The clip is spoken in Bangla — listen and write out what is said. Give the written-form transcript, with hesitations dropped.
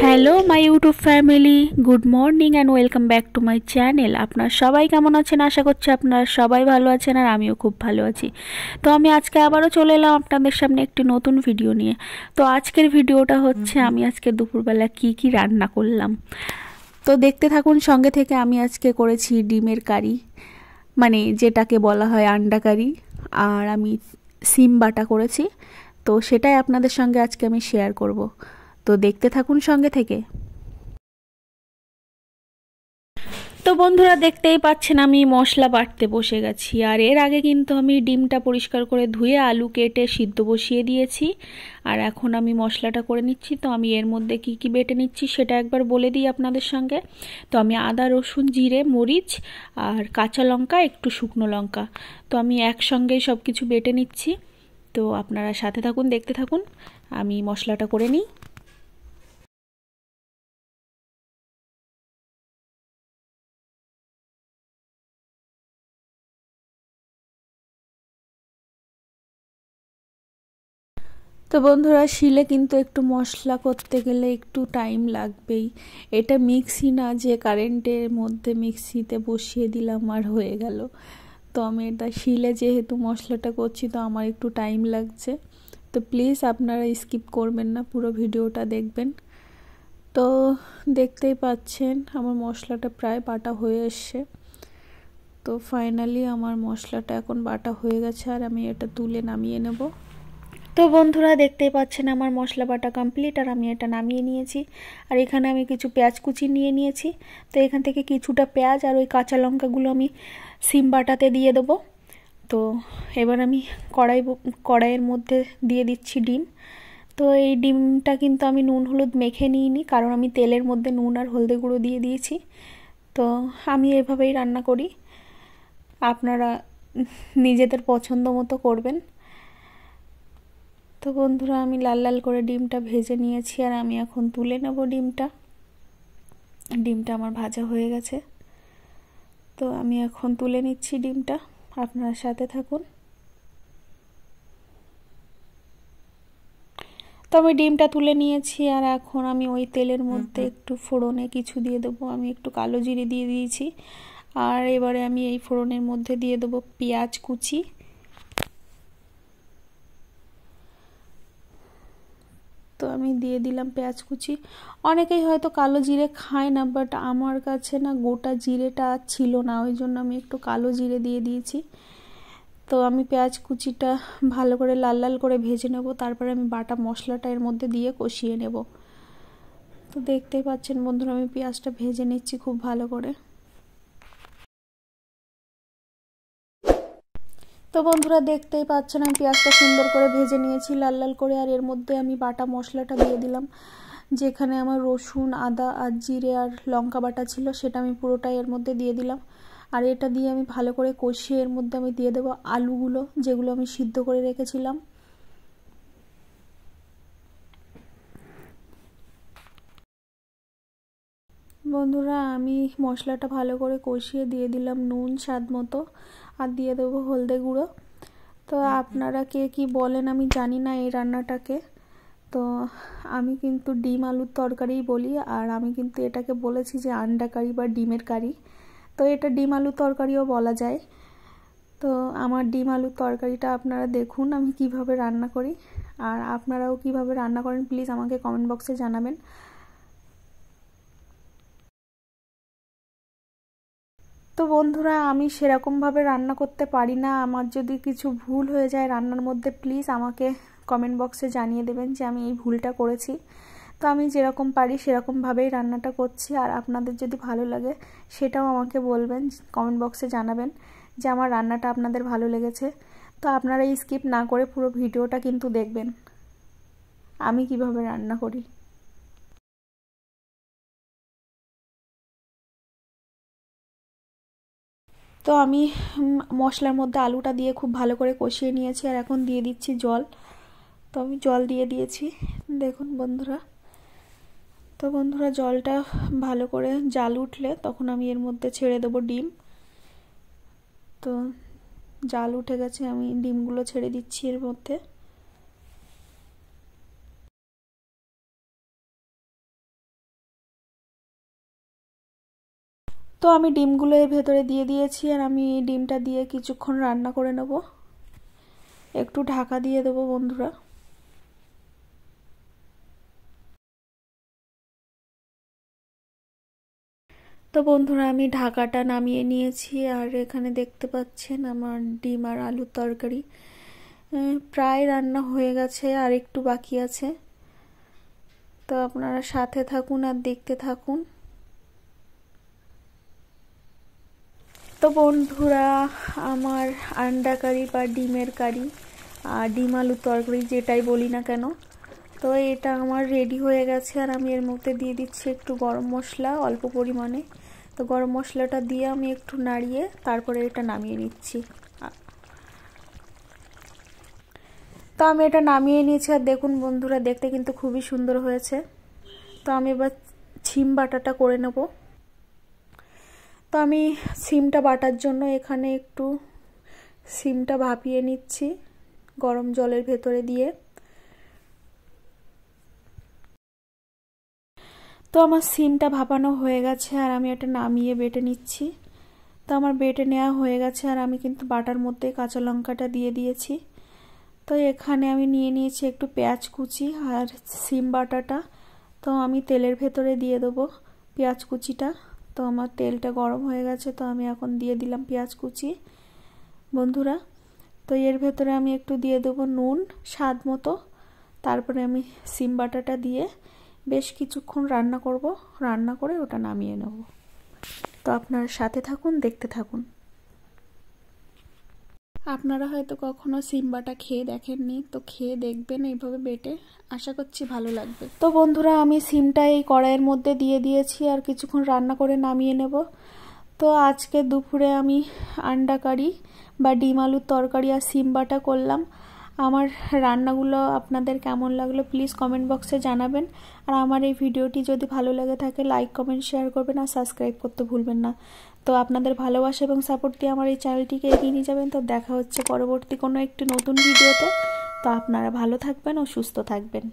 Hello my YouTube family, good morning and welcome back to my channel. আপনারা সবাই কেমন আছেন? আশা করছি আপনারা সবাই ভালো আছেন আর আমিও খুব ভালো আছি। তো আমি আজকে আবারও চলে এলাম আপনাদের সামনে একটি নতুন ভিডিও নিয়ে। তো আজকের ভিডিওটা হচ্ছে আমি আজকে দুপুরবেলা কি রান্না করলাম। তো দেখতে থাকুন সঙ্গে থেকে। আমি আজকে করেছি ডিমের কারি, মানে যেটাকে বলা হয় আন্ডা কারি, আর আমি সিম বাটা করেছি। তো সেটাই আপনাদের সঙ্গে আজকে আমি শেয়ার করব। তো দেখতে থাকুন সঙ্গে থেকে। তো বন্ধুরা, দেখতেই পাচ্ছেন আমি মশলা বাটতে বসে গেছি। আর এর আগে কিন্তু আমি ডিমটা পরিষ্কার করে ধুয়ে আলু কেটে সিদ্ধ বসিয়ে দিয়েছি। আর এখন আমি মশলাটা করে নিচ্ছি। তো আমি এর মধ্যে কি বেটে নিচ্ছি সেটা একবার বলে দিই আপনাদের সঙ্গে। তো আমি আদা, রসুন, জিরে, মরিচ আর কাঁচা লঙ্কা, একটু শুকনো লঙ্কা, তো আমি একসঙ্গেই সব কিছু বেটে নিচ্ছি। তো আপনারা সাথে থাকুন, দেখতে থাকুন আমি মশলাটা করে নিই। তো বন্ধুরা, শিলে কিন্তু একটু মশলা করতে গেলে একটু টাইম লাগবেই। এটা মিক্সি না যে কারেন্টের মধ্যে মিক্সিতে বসিয়ে দিলাম আর হয়ে গেল। তো আমি এটা শিলে যেহেতু মশলাটা করছি, তো আমার একটু টাইম লাগছে। তো প্লিজ আপনারা স্কিপ করবেন না, পুরো ভিডিওটা দেখবেন। তো দেখতেই পাচ্ছেন আমার মশলাটা প্রায় বাটা হয়ে এসছে। তো ফাইনালি আমার মশলাটা এখন বাটা হয়ে গেছে আর আমি এটা তুলে নামিয়ে নেব। তো বন্ধুরা, দেখতেই পাচ্ছেন আমার মশলা বাটা কমপ্লিট আর আমি এটা নামিয়ে নিয়েছি। আর এখানে আমি কিছু পেঁয়াজ কুচি নিয়ে নিয়েছি। তো এখান থেকে কিছুটা পেঁয়াজ আর ওই কাঁচা লঙ্কাগুলো আমি সিম বাটাতে দিয়ে দেবো। তো এবার আমি কড়াইয়ের মধ্যে দিয়ে দিচ্ছি ডিম। তো এই ডিমটা কিন্তু আমি নুন হলুদ মেখে নিইনি, কারণ আমি তেলের মধ্যে নুন আর হলদে গুঁড়ো দিয়ে দিয়েছি। তো আমি এভাবেই রান্না করি, আপনারা নিজেদের পছন্দ মতো করবেন। তো বন্ধুরা, আমি লাল লাল করে ডিমটা ভেজে নিয়েছি আর আমি এখন তুলে নেব ডিমটা আমার ভাজা হয়ে গেছে। তো আমি এখন তুলে নিচ্ছি ডিমটা, আপনার সাথে থাকুন। তো আমি ডিমটা তুলে নিয়েছি আর এখন আমি ওই তেলের মধ্যে একটু ফোড়নে কিছু দিয়ে দেবো। আমি একটু কালো জিরে দিয়ে দিয়েছি। আর এবারে আমি এই ফোড়নের মধ্যে দিয়ে দেবো পেঁয়াজ কুচি। তো আমি দিয়ে দিলাম পেঁয়াজ কুচি। অনেকেই হয়তো কালো জিরে খায় না, বাট আমার কাছে না গোটা জিরেটা ছিল না, ওই জন্য আমি একটু কালো জিরে দিয়ে দিয়েছি। তো আমি পেঁয়াজ কুচিটা ভালো করে লাল লাল করে ভেজে নেব, তারপরে আমি বাটা মশলাটা এর মধ্যে দিয়ে কষিয়ে নেব। তো দেখতেই পাচ্ছেন বন্ধুরা, আমি পেঁয়াজটা ভেজে নিচ্ছি খুব ভালো করে। তো বন্ধুরা, দেখতেই পাচ্ছেন আমি পেঁয়াজটা সুন্দর করে ভেজে নিয়েছি লাল লাল করে। আর এর মধ্যে আমি বাটা মশলাটা দিয়ে দিলাম, যেখানে আমার রসুন, আদা আর জিরে আর লঙ্কা বাটা ছিল, সেটা আমি পুরোটাই এর মধ্যে দিয়ে দিলাম। আর এটা দিয়ে আমি ভালো করে কষিয়ে এর মধ্যে আমি দিয়ে দেবো আলুগুলো, যেগুলো আমি সিদ্ধ করে রেখেছিলাম। বন্ধুরা, আমি মশলাটা ভালো করে কষিয়ে দিয়ে দিলাম নুন স্বাদ মতো, আর দিয়ে দেবো হলদে গুঁড়ো। তো আপনারা কে কি বলেন আমি জানি না এই রান্নাটাকে। তো আমি কিন্তু ডিম আলুর তরকারিই বলি, আর আমি কিন্তু এটাকে বলেছি যে আন্ডা কারি বা ডিমের কারি। তো এটা ডিম আলুর তরকারিও বলা যায়। তো আমার ডিম আলুর তরকারিটা আপনারা দেখুন আমি কিভাবে রান্না করি, আর আপনারাও কিভাবে রান্না করেন প্লিজ আমাকে কমেন্ট বক্সে জানাবেন। তো বন্ধুরা, আমি সেরকমভাবে রান্না করতে পারি না। আমার যদি কিছু ভুল হয়ে যায় রান্নার মধ্যে, প্লিজ আমাকে কমেন্ট বক্সে জানিয়ে দেবেন যে আমি এই ভুলটা করেছি। তো আমি যেরকম পারি সেরকমভাবেই রান্নাটা করছি, আর আপনাদের যদি ভালো লাগে সেটাও আমাকে বলবেন, কমেন্ট বক্সে জানাবেন যে আমার রান্নাটা আপনাদের ভালো লেগেছে। তো আপনারা স্কিপ না করে পুরো ভিডিওটা কিন্তু দেখবেন আমি কিভাবে রান্না করি। তো আমি মশলার মধ্যে আলুটা দিয়ে খুব ভালো করে কষিয়ে নিয়েছি, আর এখন দিয়ে দিচ্ছি জল। তো আমি জল দিয়ে দিয়েছি, দেখুন বন্ধুরা। তো বন্ধুরা, জলটা ভালো করে জাল উঠলে তখন আমি এর মধ্যে ছেড়ে দেবো ডিম। তো জাল উঠে গেছে, আমি ডিমগুলো ছেড়ে দিচ্ছি এর মধ্যে। তো আমি ডিমগুলো এর ভেতরে দিয়ে দিয়েছি, আর আমি ডিমটা দিয়ে কিছুক্ষণ রান্না করে নেব। একটু ঢাকা দিয়ে দেবো বন্ধুরা। তো বন্ধুরা আমি ঢাকাটা নামিয়ে নিয়েছি, আর এখানে দেখতে পাচ্ছেন আমার ডিম আর আলুর তরকারি প্রায় রান্না হয়ে গেছে, আর একটু বাকি আছে। তো আপনারা সাথে থাকুন আর দেখতে থাকুন। তো বন্ধুরা আমার আন্ডা কারি বা ডিমের কারি আর ডিম আলুর তরকারি যেটাই বলি না কেন, তো এটা আমার রেডি হয়ে গেছে। আর আমি এর মধ্যে দিয়ে দিচ্ছি একটু গরম মশলা অল্প পরিমাণে। তো গরম মশলাটা দিয়ে আমি একটু নাড়িয়ে তারপরে এটা নামিয়ে নিচ্ছি। তো আমি এটা নামিয়ে নিয়েছি, আর দেখুন বন্ধুরা দেখতে কিন্তু খুবই সুন্দর হয়েছে। তো আমি এবার সিম বাটাটা করে নেব। তো আমি সিমটা বাটার জন্য এখানে একটু সিমটা ভাপিয়ে নিচ্ছি গরম জলের ভেতরে দিয়ে। তো আমার সিমটা ভাপানো হয়ে গেছে, আর আমি এটা নামিয়ে বেটে নিচ্ছি। তো আমার বেটে নেওয়া হয়ে গেছে, আর আমি কিন্তু বাটার মধ্যে কাঁচা লঙ্কাটা দিয়ে দিয়েছি। তো এখানে আমি নিয়ে নিয়েছি একটু পেঁয়াজ কুচি আর সিম বাটাটা। তো আমি তেলের ভেতরে দিয়ে দেবো পেঁয়াজ কুচিটা। তো আমার তেলটা গরম হয়ে গেছে, তো আমি এখন দিয়ে দিলাম পেঁয়াজ কুচি বন্ধুরা। তো এর ভেতরে আমি একটু দিয়ে দেবো নুন স্বাদ মতো। তারপরে আমি সিম বাটাটা দিয়ে বেশ কিছুক্ষণ রান্না করব, রান্না করে ওটা নামিয়ে নেব। তো আপনারা সাথে থাকুন, দেখতে থাকুন। আপনারা হয়তো কখনো সিম বাটা খেয়ে দেখেননি, তো খেয়ে দেখবেন এইভাবে বেটে, আশা করছি ভালো লাগবে। তো বন্ধুরা আমি সিমটা এই কড়াইয়ের মধ্যে দিয়ে দিয়েছি, আর কিছুক্ষণ রান্না করে নামিয়ে নেব। তো আজকে দুপুরে আমি আন্ডা কারি বা ডিম আলুর তরকারি আর সিম বাটা করলাম। আমার রান্নাগুলো আপনাদের কেমন লাগলো প্লিজ কমেন্ট বক্সে জানাবেন। আর আমার এই ভিডিওটি যদি ভালো লেগে থাকে লাইক কমেন্ট শেয়ার করবেন, আর সাবস্ক্রাইব করতে ভুলবেন না। তো আপনাদের ভালোবাসা এবং সাপোর্ট দিয়ে আমার এই চ্যানেলটিকে এগিয়ে নিয়ে যাবেন। তো দেখা হচ্ছে পরবর্তী কোনো একটি নতুন ভিডিওতে। তো আপনারা ভালো থাকবেন ও সুস্থ থাকবেন।